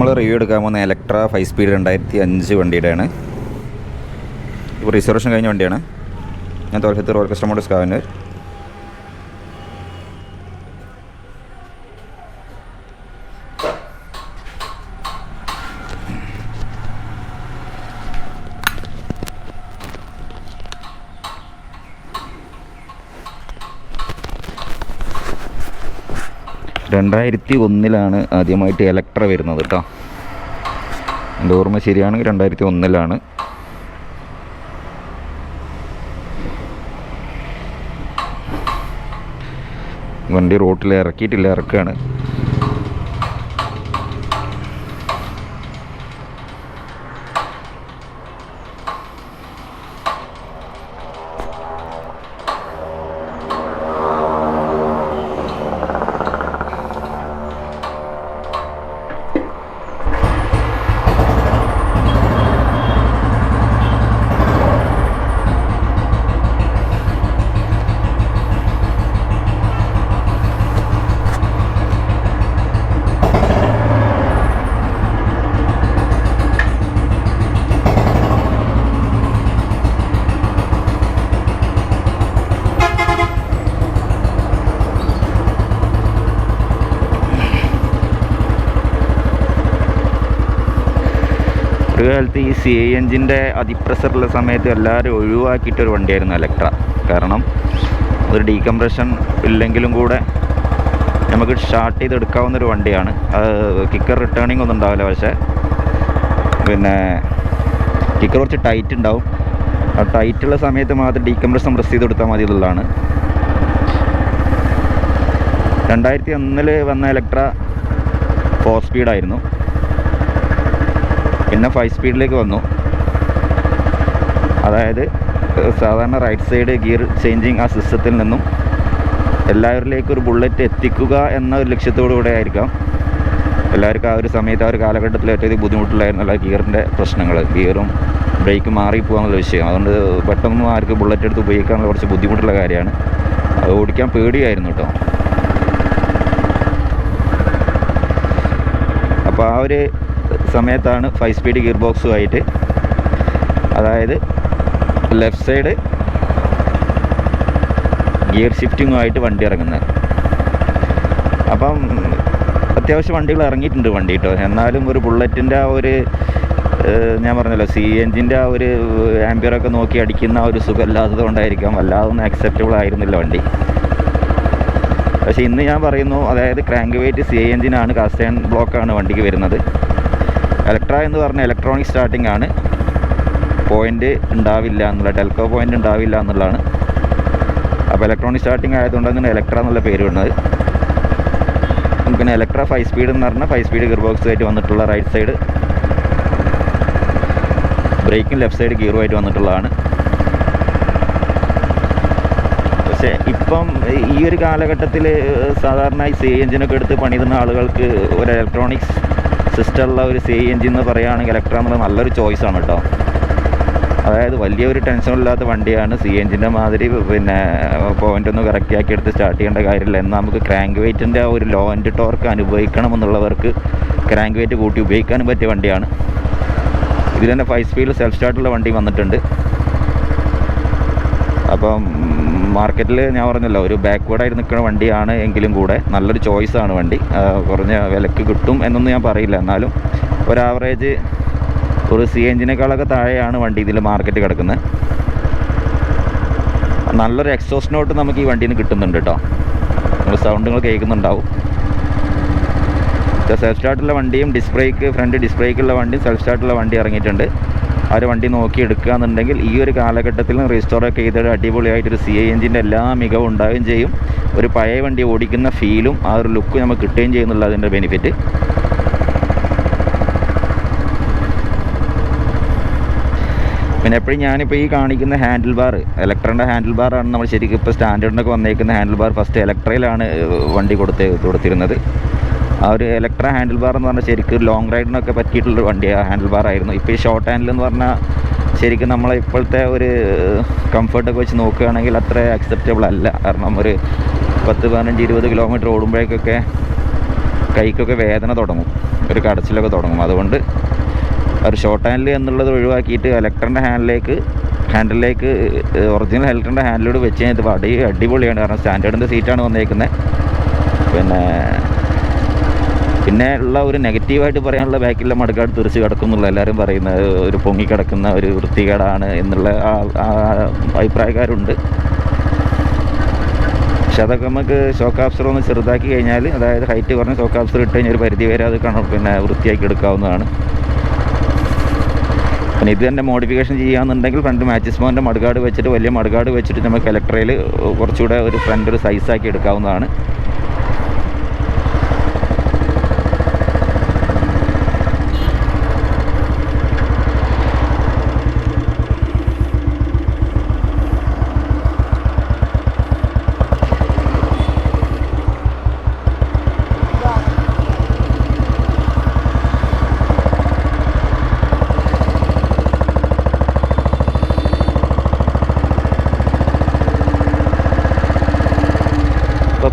നമ്മൾ റിവ്യൂ എടുക്കാൻ പോകുന്ന എലക്ട്ര 5 സ്പീഡ് 2005 വണ്ടിയുടെയാണ്. ഇപ്പോൾ റിസർവേഷൻ കഴിഞ്ഞ വണ്ടിയാണ്. ഞാൻ തോൽഹത്ത് റോയൽ കസ്റ്റമർ സ്കാവനർ. രണ്ടായിരത്തി 2001 ആദ്യമായിട്ട് എലക്ട്ര വരുന്നത് കേട്ടോ. എൻ്റെ ഓർമ്മ ശരിയാണെങ്കിൽ 2001 വണ്ടി റോട്ടിൽ ഇറക്കിയിട്ടില്ല, ഇറക്കുകയാണ്. ഒരു കാലത്ത് ഈ CI എഞ്ചിൻ്റെ അതിപ്രഷറുള്ള സമയത്ത് എല്ലാവരും ഒഴിവാക്കിയിട്ടൊരു വണ്ടിയായിരുന്നു എലക്ട്ര. കാരണം ഒരു ഡീകംപ്രഷൻ ഇല്ലെങ്കിലും കൂടെ നമുക്ക് സ്റ്റാർട്ട് ചെയ്തെടുക്കാവുന്നൊരു വണ്ടിയാണ്. കിക്കർ റിട്ടേണിംഗ് ഒന്നും ഉണ്ടാവില്ല, പക്ഷേ പിന്നെ കിക്കർ കുറച്ച് ടൈറ്റ് ഉണ്ടാവും. ആ ടൈറ്റുള്ള സമയത്ത് മാത്രം ഡീകംപ്രഷൻ പ്രസ് ചെയ്ത് കൊടുത്താൽ മതി എന്നുള്ളതാണ്. 2001 വന്ന എലക്ട്ര 4 സ്പീഡായിരുന്നു. പിന്നെ 5 സ്പീഡിലേക്ക് വന്നു. അതായത് സാധാരണ റൈറ്റ് സൈഡ് ഗിയർ ചേഞ്ചിങ് ആ സിസ്റ്റത്തിൽ നിന്നും എല്ലാവരിലേക്കും ഒരു ബുള്ളറ്റ് എത്തിക്കുക എന്ന ഒരു ലക്ഷ്യത്തോടു കൂടെ ആയിരിക്കാം എല്ലാവർക്കും ആ ഒരു സമയത്ത് ആ ഒരു കാലഘട്ടത്തിൽ ഏറ്റവും ബുദ്ധിമുട്ടിലായിരുന്നുള്ള ഗിയറിൻ്റെ പ്രശ്നങ്ങൾ, ഗിയറും ബ്രേക്ക് മാറിപ്പോകാന്നുള്ള വിഷയം. അതുകൊണ്ട് പെട്ടെന്ന് ആർക്ക് ബുള്ളറ്റ് എടുത്ത് ഉപയോഗിക്കാനുള്ള കുറച്ച് ബുദ്ധിമുട്ടുള്ള കാര്യമാണ്. അത് ഓടിക്കാൻ പേടിയായിരുന്നു കേട്ടോ. അപ്പോൾ ആ ഒരു സമയത്താണ് 5 സ്പീഡ് ഗിയർ ബോക്സുമായിട്ട്, അതായത് ലെഫ്റ്റ് സൈഡ് ഗിയർ ഷിഫ്റ്റിങ്ങുമായിട്ട് വണ്ടി ഇറങ്ങുന്നത്. അപ്പം അത്യാവശ്യം വണ്ടികൾ ഇറങ്ങിയിട്ടുണ്ട് വണ്ടി കേട്ടോ. എന്നാലും ഒരു ബുള്ളറ്റിൻ്റെ ആ ഒരു ഞാൻ പറഞ്ഞല്ലോ CI എഞ്ചിൻ്റെ ആ ഒരു ആംബിയറൊക്കെ നോക്കി അടിക്കുന്ന ആ ഒരു സുഖമില്ലാത്തത് കൊണ്ടായിരിക്കാം വല്ലാതൊന്നും അക്സെപ്റ്റബിൾ ആയിരുന്നില്ല വണ്ടി. പക്ഷേ ഇന്ന് ഞാൻ പറയുന്നു, അതായത് ക്രാങ്ക് വെയിറ്റ് CI എഞ്ചിനാണ്, കാസ്റ്റ് അയൺ ബ്ലോക്കാണ് വണ്ടിക്ക് വരുന്നത്. എലക്ട്ര എന്ന് പറഞ്ഞാൽ ഇലക്ട്രോണിക് സ്റ്റാർട്ടിംഗ് ആണ്. പോയിൻ്റ് ഉണ്ടാവില്ല എന്നുള്ള, ടെൽക്കോ പോയിൻ്റ് ഉണ്ടാവില്ല എന്നുള്ളതാണ്. അപ്പോൾ ഇലക്ട്രോണിക് സ്റ്റാർട്ടിംഗ് ആയതുകൊണ്ടാണ് എലക്ട്ര എന്നുള്ള പേര് വരുന്നത്. പിന്നെ എലക്ട്ര 5 സ്പീഡ് എന്ന് പറഞ്ഞാൽ 5 സ്പീഡ് ഗിയർ ബോക്സ് ആയിട്ട് വന്നിട്ടുള്ള, റൈറ്റ് സൈഡ് ബ്രേക്കും ലെഫ്റ്റ് സൈഡ് ഗിയറുമായിട്ട് വന്നിട്ടുള്ളതാണ്. പക്ഷേ ഇപ്പം ഈ ഒരു കാലഘട്ടത്തിൽ സാധാരണ ഈ CI എഞ്ചിനൊക്കെ എടുത്ത് പണിതുന്ന ആളുകൾക്ക് ഒരു ഇലക്ട്രോണിക്സ് സിസ്റ്റമുള്ള ഒരു CI എഞ്ചിൻ എന്ന് പറയുകയാണെങ്കിൽ എലക്ട്ര എന്നുള്ളത് നല്ലൊരു ചോയ്സാണ് കേട്ടോ. അതായത് വലിയൊരു ടെൻഷനില്ലാത്ത വണ്ടിയാണ്. CI എഞ്ചിൻ്റെ മാതിരി പിന്നെ പോയിൻ്റൊന്നും കറക്റ്റ് ആക്കി എടുത്ത് സ്റ്റാർട്ട് ചെയ്യേണ്ട കാര്യമില്ല. എന്നാൽ നമുക്ക് ക്രാങ്ക് വെയിറ്റിൻ്റെ ആ ഒരു ലോ എൻഡ് ടോർക്ക് അനുഭവിക്കണം എന്നുള്ളവർക്ക് ക്രാങ്ക് വെയിറ്റ് കൂട്ടി ഉപയോഗിക്കാനും പറ്റിയ വണ്ടിയാണ്. ഇതിൽ തന്നെ 5 സ്പീഡിൽ സെൽഫ് സ്റ്റാർട്ടുള്ള വണ്ടി വന്നിട്ടുണ്ട്. അപ്പം മാർക്കറ്റിൽ ഞാൻ പറഞ്ഞല്ലോ ഒരു ബാക്ക്വേർഡായിട്ട് നിൽക്കുന്ന വണ്ടിയാണ് എങ്കിലും കൂടെ നല്ലൊരു ചോയ്സാണ് വണ്ടി. കുറഞ്ഞ വിലക്ക് കിട്ടും എന്നൊന്നും ഞാൻ പറയില്ല, എന്നാലും ഒരു ആവറേജ് ഒരു CI എഞ്ചിനേക്കാളൊക്കെ താഴെയാണ് വണ്ടി ഇതിൽ മാർക്കറ്റ് കിടക്കുന്നത്. നല്ലൊരു എക്സോസ്റ്റ് നോട്ട് നമുക്ക് ഈ വണ്ടിയിൽ നിന്ന് കിട്ടുന്നുണ്ട് കേട്ടോ. നിങ്ങൾ സൗണ്ടുകൾ കേൾക്കുന്നുണ്ടാവും. സെൽഫ് സ്റ്റാർട്ടുള്ള വണ്ടിയും ഡിസ്ക് ബ്രേക്ക്, ഫ്രണ്ട് ഡിസ്ക് ബ്രേക്കുള്ള വണ്ടിയും സെൽഫ് സ്റ്റാർട്ടുള്ള വണ്ടി ഇറങ്ങിയിട്ടുണ്ട്. ആ ഒരു വണ്ടി നോക്കി എടുക്കുക എന്നുണ്ടെങ്കിൽ ഈ ഒരു കാലഘട്ടത്തിലും റീസ്റ്റോറൊക്കെ ചെയ്തിട്ട് അടിപൊളിയായിട്ടൊരു CI എഞ്ചിൻ്റെ എല്ലാ മികവും ഉണ്ടാവുകയും ചെയ്യും. ഒരു പഴയ വണ്ടി ഓടിക്കുന്ന ഫീലും ആ ഒരു ലുക്ക് നമുക്ക് കിട്ടുകയും ചെയ്യുന്നുള്ള അതിൻ്റെ ബെനിഫിറ്റ്. പിന്നെ എപ്പോഴും ഞാനിപ്പോൾ ഈ കാണിക്കുന്ന ഹാൻഡിൽ ബാർ, എലക്ട്രൻ്റെ ഹാൻഡിൽ ബാറാണ് നമ്മൾ ശരിക്കും ഇപ്പോൾ സ്റ്റാൻഡേർഡിനൊക്കെ വന്നേക്കുന്ന ഹാൻഡിൽ ബാർ. ഫസ്റ്റ് എലക്ട്രയിലാണ് വണ്ടി കൊടുത്തിരുന്നത്. ആ ഒരു എലക്ട്ര ഹാൻഡിൽ ബാർ എന്ന് പറഞ്ഞാൽ ശരിക്കും ലോങ് റൈഡിനൊക്കെ പറ്റിയിട്ടുള്ളൊരു വണ്ടി ഹാൻഡിൽ ബാർ ആയിരുന്നു. ഇപ്പോൾ ഈ ഷോർട്ട് ഹാൻഡിൽ എന്ന് പറഞ്ഞാൽ ശരിക്കും നമ്മളെ ഇപ്പോഴത്തെ ഒരു കംഫർട്ടൊക്കെ വെച്ച് നോക്കുകയാണെങ്കിൽ അത്ര അക്സെപ്റ്റബിൾ അല്ല. കാരണം ഒരു 10, 15, 20 കിലോമീറ്റർ ഓടുമ്പോഴേക്കൊക്കെ കൈക്കൊക്കെ വേദന തുടങ്ങും. ഒരു കടച്ചിലൊക്കെ തുടങ്ങും. അതുകൊണ്ട് ഒരു ഷോർട്ട് ഹാൻഡിൽ എന്നുള്ളത് ഒഴിവാക്കിയിട്ട് ഇലക്ട്രിൻ്റെ ഹാൻഡിലേക്ക് ഒറിജിനൽ ഇലക്ട്രിൻ്റെ ഹാൻഡിലോട് വെച്ച് കഴിഞ്ഞാൽ അടിപൊളിയാണ്. കാരണം സ്റ്റാൻഡേർഡിൻ്റെ സീറ്റാണ് വന്നേക്കുന്നത്. പിന്നെ ഉള്ള ഒരു നെഗറ്റീവായിട്ട് പറയാനുള്ള ബാക്കിലുള്ള മടക്കാട് തെറിച്ച് കിടക്കുന്നുള്ള എല്ലാവരും പറയുന്നത് ഒരു പൊങ്ങിക്കിടക്കുന്ന ഒരു വൃത്തികേടാണ് എന്നുള്ള അഭിപ്രായക്കാരുണ്ട്. പക്ഷെ അതൊക്കെ നമുക്ക് ഷോക്ക് ആബ്സർ ഒന്ന് ചെറുതാക്കി കഴിഞ്ഞാൽ, അതായത് ഹൈറ്റ് കുറഞ്ഞ ഷോക്ക് ആബ്സർ ഇട്ട് കഴിഞ്ഞാൽ ഒരു പരിധി വരെ അത് വൃത്തിയാക്കി എടുക്കാവുന്നതാണ്. പിന്നെ ഇത് തന്നെ മോഡിഫിക്കേഷൻ ചെയ്യാമെന്നുണ്ടെങ്കിൽ ഫ്രണ്ട് മാച്ചിസ് മോൻ്റെ മഡ്ഗാർഡ് വെച്ചിട്ട്, വലിയ മഡ്ഗാർഡ് വെച്ചിട്ട് നമുക്ക് ഇലക്ട്രയിൽ കുറച്ചുകൂടെ ഒരു ഫ്രണ്ട് ഒരു സൈസാക്കി എടുക്കാവുന്നതാണ്.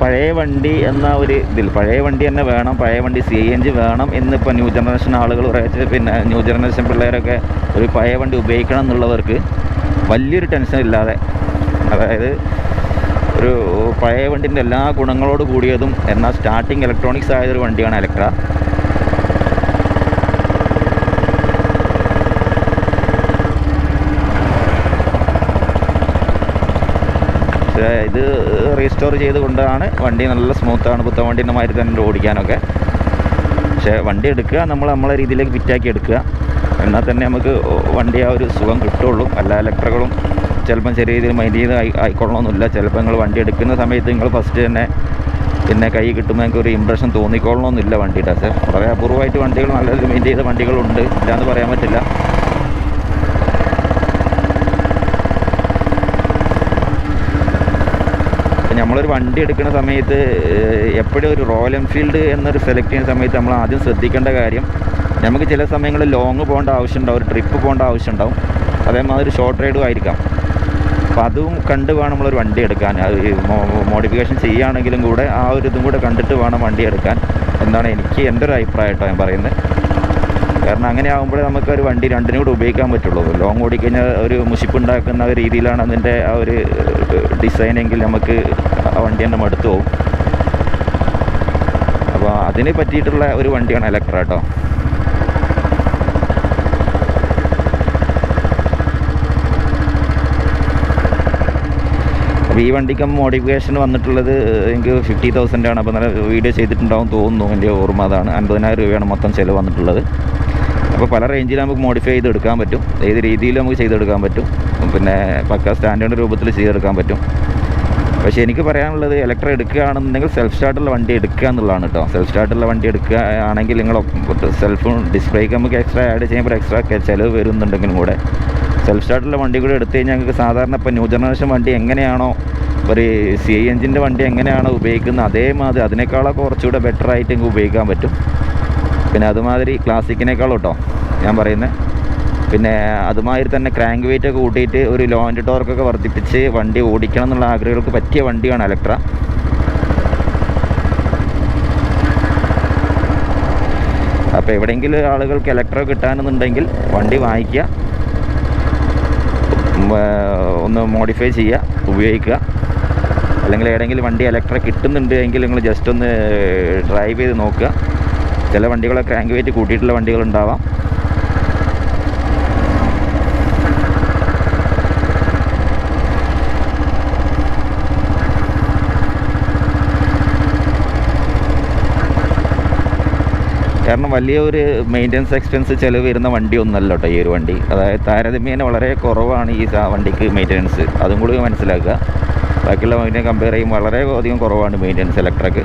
പഴയ വണ്ടി എന്ന ഒരു പഴയ വണ്ടി തന്നെ വേണം, പഴയ വണ്ടി CNG വേണം എന്നിപ്പോൾ ന്യൂ ജനറേഷൻ ആളുകൾ കുറച്ച്, പിന്നെ ന്യൂ ജനറേഷൻ പിള്ളേരൊക്കെ ഒരു പഴയ വണ്ടി ഉപയോഗിക്കണം എന്നുള്ളവർക്ക് വലിയൊരു ടെൻഷൻ ഇല്ലാതെ, അതായത് ഒരു പഴയ വണ്ടിൻ്റെ എല്ലാ ഗുണങ്ങളോട് കൂടിയതും എന്നാൽ സ്റ്റാർട്ടിങ് ഇലക്ട്രോണിക്സ് ആയതൊരു വണ്ടിയാണ് ഇലക്ട്ര. ഇത് റീസ്റ്റോർ ചെയ്തുകൊണ്ടാണ് വണ്ടി നല്ല സ്മൂത്താണ്, പുത്തൻ വണ്ടീൻ്റെ മാതിരി തന്നെ ഓടിക്കാനൊക്കെ. പക്ഷേ വണ്ടി എടുക്കുക, നമ്മളെ രീതിയിലേക്ക് ഫിറ്റാക്കി എടുക്കുക, എന്നാൽ തന്നെ നമുക്ക് വണ്ടി ആ ഒരു സുഖം കിട്ടുള്ളൂ. എല്ലാ ഇലക്ട്രികളും ചിലപ്പം ചെറിയ രീതിയിൽ മൈൻഡ് ചെയ്ത് ആയിക്കൊള്ളണമെന്നില്ല. ചിലപ്പോൾ നിങ്ങൾ വണ്ടി എടുക്കുന്ന സമയത്ത് നിങ്ങൾ ഫസ്റ്റ് തന്നെ പിന്നെ കൈ കിട്ടുമ്പോൾ നിങ്ങൾക്ക് ഒരു ഇമ്പ്രഷൻ തോന്നിക്കൊള്ളണമെന്നില്ല വണ്ടിയുടെ. പക്ഷേ വളരെ അപൂർവമായിട്ട് വണ്ടികൾ നല്ല മൈൻഡ് ചെയ്ത വണ്ടികളുണ്ട്, ഇല്ലാന്ന് പറയാൻ പറ്റില്ല. നമ്മളൊരു വണ്ടി എടുക്കുന്ന സമയത്ത് എപ്പോഴും ഒരു റോയൽ എൻഫീൽഡ് എന്നൊരു സെലക്ട് ചെയ്യുന്ന സമയത്ത് നമ്മൾ ആദ്യം ശ്രദ്ധിക്കേണ്ട കാര്യം, നമുക്ക് ചില സമയങ്ങളിൽ ലോങ് പോകേണ്ട ആവശ്യമുണ്ടാവും, ഒരു ട്രിപ്പ് പോകേണ്ട ആവശ്യമുണ്ടാവും, അതേമാതിരി ഷോർട്ട് റൈഡും ആയിരിക്കാം. അപ്പോൾ അതും കണ്ട് വേണം നമ്മളൊരു വണ്ടി എടുക്കാൻ. അത് മോഡിഫിക്കേഷൻ ചെയ്യുകയാണെങ്കിലും കൂടെ ആ ഒരു ഇതും കൂടെ കണ്ടിട്ട് വേണം വണ്ടി എടുക്കാൻ എന്നാണ് എൻ്റെ ഒരു അഭിപ്രായം കേട്ടോ ഞാൻ പറയുന്നത്. കാരണം അങ്ങനെ ആകുമ്പോഴേ നമുക്കൊരു വണ്ടി രണ്ടിനും കൂടെ ഉപയോഗിക്കാൻ പറ്റുള്ളൂ. ലോങ് ഓടിക്കഴിഞ്ഞാൽ ഒരു മുഷിപ്പുണ്ടാക്കുന്ന രീതിയിലാണ് അതിൻ്റെ ആ ഒരു ഡിസൈനെങ്കിൽ നമുക്ക് ആ വണ്ടി തന്നെ മടുത്തു പോകും. അപ്പോൾ അതിന് പറ്റിയിട്ടുള്ള ഒരു വണ്ടിയാണ് ഇലക്ട്ര കേട്ടോ. അപ്പോൾ ഈ വണ്ടിക്ക് മോഡിഫിക്കേഷൻ വന്നിട്ടുള്ളത് എനിക്ക് 50,000 ആണ്. അപ്പോൾ നല്ല വീഡിയോ ചെയ്തിട്ടുണ്ടാവും തോന്നുന്നു, എൻ്റെ ഓർമ്മ അതാണ്. 50,000 രൂപയാണ് മൊത്തം ചിലവ് വന്നിട്ടുള്ളത്. അപ്പോൾ പല റേഞ്ചിൽ നമുക്ക് മോഡിഫൈ ചെയ്തെടുക്കാൻ പറ്റും, ഏത് രീതിയിൽ നമുക്ക് ചെയ്തെടുക്കാൻ പറ്റും, പിന്നെ പക്ക സ്റ്റാൻഡേർഡ് രൂപത്തിൽ ചെയ്തെടുക്കാൻ പറ്റും. പക്ഷേ എനിക്ക് പറയാനുള്ളത് ഇലക്ട്ര എടുക്കുകയാണെന്നുണ്ടെങ്കിൽ സെൽഫ് സ്റ്റാർട്ടുള്ള വണ്ടി എടുക്കുക എന്നുള്ളതാണ് കേട്ടോ. സെൽഫ് സ്റ്റാർട്ടുള്ള വണ്ടി എടുക്കുക ആണെങ്കിൽ നിങ്ങൾ സെൽഫും ഡിസ്പ്ലേക്ക് നമുക്ക് എക്സ്ട്രാ ആഡ് ചെയ്യുമ്പോൾ എക്സ്ട്രാ ചിലവ് വരുന്നുണ്ടെങ്കിലും കൂടെ സെൽഫ് സ്റ്റാർട്ടുള്ള വണ്ടി കൂടെ എടുത്തു കഴിഞ്ഞാൽ ഞങ്ങൾക്ക് സാധാരണ ഇപ്പോൾ ന്യൂ ജനറേഷൻ വണ്ടി എങ്ങനെയാണോ ഒരു CNG വണ്ടി എങ്ങനെയാണോ ഉപയോഗിക്കുന്നത് അതേമാതിരി അതിനേക്കാളൊക്കെ കുറച്ചുകൂടെ ബെറ്റർ ആയിട്ട് നിങ്ങൾക്ക് ഉപയോഗിക്കാൻ പറ്റും. പിന്നെ അതുമാതിരി ക്ലാസിക്കിനേക്കാളും കേട്ടോ ഞാൻ പറയുന്നത്. പിന്നെ അതുമാതിരി തന്നെ ക്രാങ്ക് വെയിറ്റ് ഒക്കെ കൂട്ടിയിട്ട് ഒരു ലോ ആൻഡ് ടോർക്കൊക്കെ വർദ്ധിപ്പിച്ച് വണ്ടി ഓടിക്കണം എന്നുള്ള ആഗ്രഹങ്ങൾക്ക് പറ്റിയ വണ്ടിയാണ് ഇലക്ട്ര. അപ്പോൾ എവിടെയെങ്കിലും ആളുകൾക്ക് ഇലക്ട്ര കിട്ടാനെന്നുണ്ടെങ്കിൽ വണ്ടി വാങ്ങിക്കുക, ഒന്ന് മോഡിഫൈ ചെയ്യുക, ഉപയോഗിക്കുക. അല്ലെങ്കിൽ ഏതെങ്കിലും വണ്ടി ഇലക്ട്ര കിട്ടുന്നുണ്ട് എങ്കിൽ നിങ്ങൾ ജസ്റ്റ് ഒന്ന് ഡ്രൈവ് ചെയ്ത് നോക്കുക. ചില വണ്ടികളെ ക്രാങ്ക് വെയിറ്റ് കൂട്ടിയിട്ടുള്ള വണ്ടികളുണ്ടാവാം. കാരണം വലിയ ഒരു മെയിൻ്റനൻസ് എക്സ്പെൻസ് ചിലവ് വരുന്ന വണ്ടി ഒന്നല്ല കേട്ടോ ഈ ഒരു വണ്ടി. അതായത് താരതമ്യേന വളരെ കുറവാണ് ഈ വണ്ടിക്ക് മെയിൻ്റനൻസ്, അതും കൂടി മനസ്സിലാക്കുക. ബാക്കിയുള്ള വണ്ടിയെ കമ്പയർ ചെയ്യുമ്പോൾ വളരെ അധികം കുറവാണ് മെയിൻ്റനൻസ് ഇലക്ട്രക്ക്.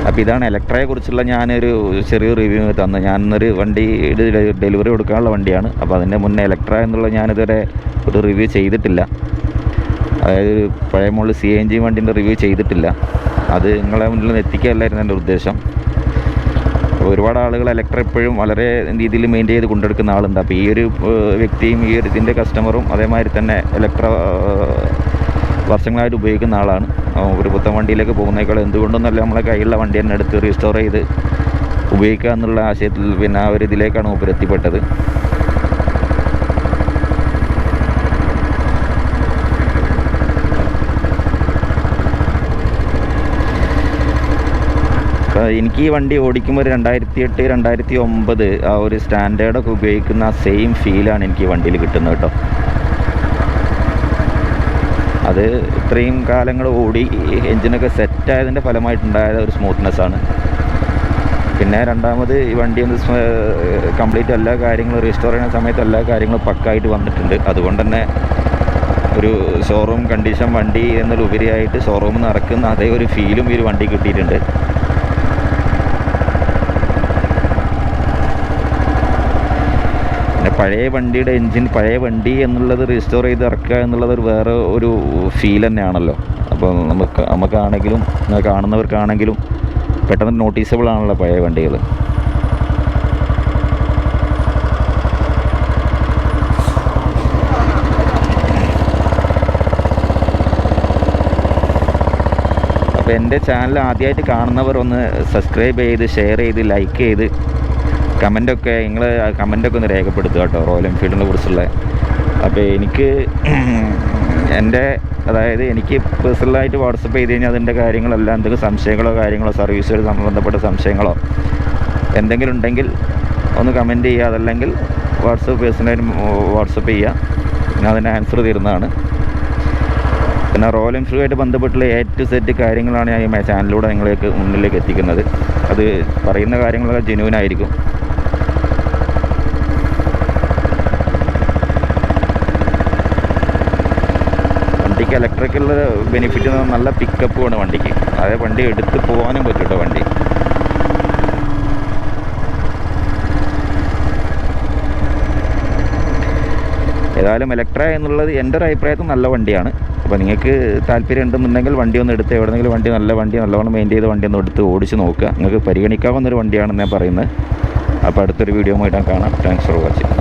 അപ്പോൾ ഇതാണ് ഇലക്ട്രയെ കുറിച്ചുള്ള ഞാനൊരു ചെറിയൊരു റിവ്യൂ തന്നു. ഞാനൊരു വണ്ടി ഡെലിവറി കൊടുക്കാനുള്ള വണ്ടിയാണ്. അപ്പോൾ അതിൻ്റെ മുന്നേ ഇലക്ട്ര എന്നുള്ള ഞാനിതുവരെ ഒരു റിവ്യൂ ചെയ്തിട്ടില്ല. അതായത് പഴയ മുകളിൽ CNG വണ്ടീൻ്റെ റിവ്യൂ ചെയ്തിട്ടില്ല. അത് നിങ്ങളെ മുന്നിൽ എത്തിക്കുകയല്ലായിരുന്നു എൻ്റെ ഉദ്ദേശം. ഒരുപാട് ആളുകൾ ഇലക്ട്ര എപ്പോഴും വളരെ രീതിയിൽ മെയിൻറ്റെയിൻ ചെയ്ത് കൊണ്ടെടുക്കുന്ന ആളുണ്ട്. അപ്പോൾ ഈ ഒരു വ്യക്തിയും ഈ ഒരു ഇതിൻ്റെ കസ്റ്റമറും അതേമാതിരി തന്നെ ഇലക്ട്ര വർഷങ്ങളായിട്ട് ഉപയോഗിക്കുന്ന ആളാണ്. ഒരു പുത്തൻ വണ്ടിയിലേക്ക് പോകുന്നേക്കാൾ എന്തുകൊണ്ടൊന്നല്ല നമ്മളെ കയ്യിലുള്ള വണ്ടി തന്നെ എടുത്ത് റീസ്റ്റോർ ചെയ്ത് ഉപയോഗിക്കുക എന്നുള്ള ആശയത്തിൽ പിന്നെ ആ ഒരു ഇതിലേക്കാണ് മൂപ്പർ എത്തിപ്പെട്ടത്. എനിക്ക് ഈ വണ്ടി ഓടിക്കുമ്പോൾ 2008 2009 ആ ഒരു സ്റ്റാൻഡേർഡൊക്കെ ഉപയോഗിക്കുന്ന ആ സെയിം ഫീലാണ് എനിക്ക് ഈ വണ്ടിയിൽ കിട്ടുന്നത് കേട്ടോ. അത് ഇത്രയും കാലങ്ങൾ ഓടി എൻജിനൊക്കെ സെറ്റായതിൻ്റെ ഫലമായിട്ടുണ്ടായ ഒരു സ്മൂത്ത്നെസ്സാണ്. പിന്നെ രണ്ടാമത് ഈ വണ്ടി ഒന്ന് കംപ്ലീറ്റ് എല്ലാ കാര്യങ്ങളും റീസ്റ്റോർ ചെയ്യുന്ന സമയത്ത് എല്ലാ കാര്യങ്ങളും പക്കായിട്ട് വന്നിട്ടുണ്ട്. അതുകൊണ്ട് തന്നെ ഒരു ഷോറൂം കണ്ടീഷൻ വണ്ടി എന്നതിലുപരിയായിട്ട് ഷോറൂമിൽ നിന്ന് ഇറക്കുന്ന അതേ ഒരു ഫീലും ഈ ഒരു വണ്ടി കിട്ടിയിട്ടുണ്ട്. പഴയ വണ്ടിയുടെ എൻജിൻ പഴയ വണ്ടി എന്നുള്ളത് റീസ്റ്റോർ ചെയ്ത് ഇറക്കുക എന്നുള്ളത് ഒരു വേറെ ഒരു ഫീൽ തന്നെയാണല്ലോ. അപ്പോൾ നമുക്കാണെങ്കിലും കാണുന്നവർക്കാണെങ്കിലും പെട്ടെന്ന് നോട്ടീസബിൾ ആണല്ലോ പഴയ വണ്ടികൾ. അപ്പോൾ എൻ്റെ ചാനൽ ആദ്യമായിട്ട് കാണുന്നവർ ഒന്ന് സബ്സ്ക്രൈബ് ചെയ്ത് ഷെയർ ചെയ്ത് ലൈക്ക് ചെയ്ത് കമൻ്റൊക്കെ നിങ്ങൾ കമൻ്റൊക്കെ ഒന്ന് രേഖപ്പെടുത്തുക കേട്ടോ റോയൽ എൻഫീൽഡിനെ കുറിച്ചുള്ള. അപ്പോൾ എനിക്ക് പേഴ്സണലായിട്ട് വാട്സപ്പ് ചെയ്ത് കഴിഞ്ഞാൽ അതിൻ്റെ കാര്യങ്ങളെല്ലാം എന്തെങ്കിലും സംശയങ്ങളോ സർവീസുകൾ ബന്ധപ്പെട്ട സംശയങ്ങളോ എന്തെങ്കിലും ഉണ്ടെങ്കിൽ ഒന്ന് കമൻറ്റ് ചെയ്യുക. അതല്ലെങ്കിൽ പേഴ്സണലായിട്ട് വാട്സപ്പ് ചെയ്യുക, ഞാൻ അതിന് ആൻസർ തരുന്നതാണ്. പിന്നെ റോയൽ എൻഫീൽഡുമായിട്ട് ബന്ധപ്പെട്ടുള്ള A to Z കാര്യങ്ങളാണ് ഞാൻ ഈ ചാനലിലൂടെ നിങ്ങളിലേക്ക് മുന്നിലേക്ക് എത്തിക്കുന്നത്. അത് പറയുന്ന കാര്യങ്ങളൊക്കെ ജെന്യൂൻ ആയിരിക്കും. വണ്ടിക്ക് ഇലക്ട്രിക്കൽ ബെനിഫിറ്റ് നല്ല പിക്കപ്പുമാണ് വണ്ടിക്ക്. അതായത് വണ്ടി എടുത്ത് പോകാനും പറ്റും കേട്ടോ വണ്ടി. ഏതായാലും ഇലക്ട്ര എന്നുള്ളത് എൻ്റെ ഒരു അഭിപ്രായത്തിൽ നല്ല വണ്ടിയാണ്. അപ്പോൾ നിങ്ങൾക്ക് താല്പര്യം ഉണ്ടെന്നുണ്ടെങ്കിൽ വണ്ടി ഒന്ന് എടുത്ത് എവിടെയെങ്കിലും നല്ലവണ്ണം മെയിൻറ്റെയിൻ ചെയ്ത വണ്ടി ഒന്ന് എടുത്ത് ഓടിച്ച് നോക്കുക. നിങ്ങൾക്ക് പരിഗണിക്കാവുന്നൊരു വണ്ടിയാണെന്ന് ഞാൻ പറയുന്നത്. അപ്പോൾ അടുത്തൊരു വീഡിയോ ആയിട്ട് കാണാം. Thanks for watching.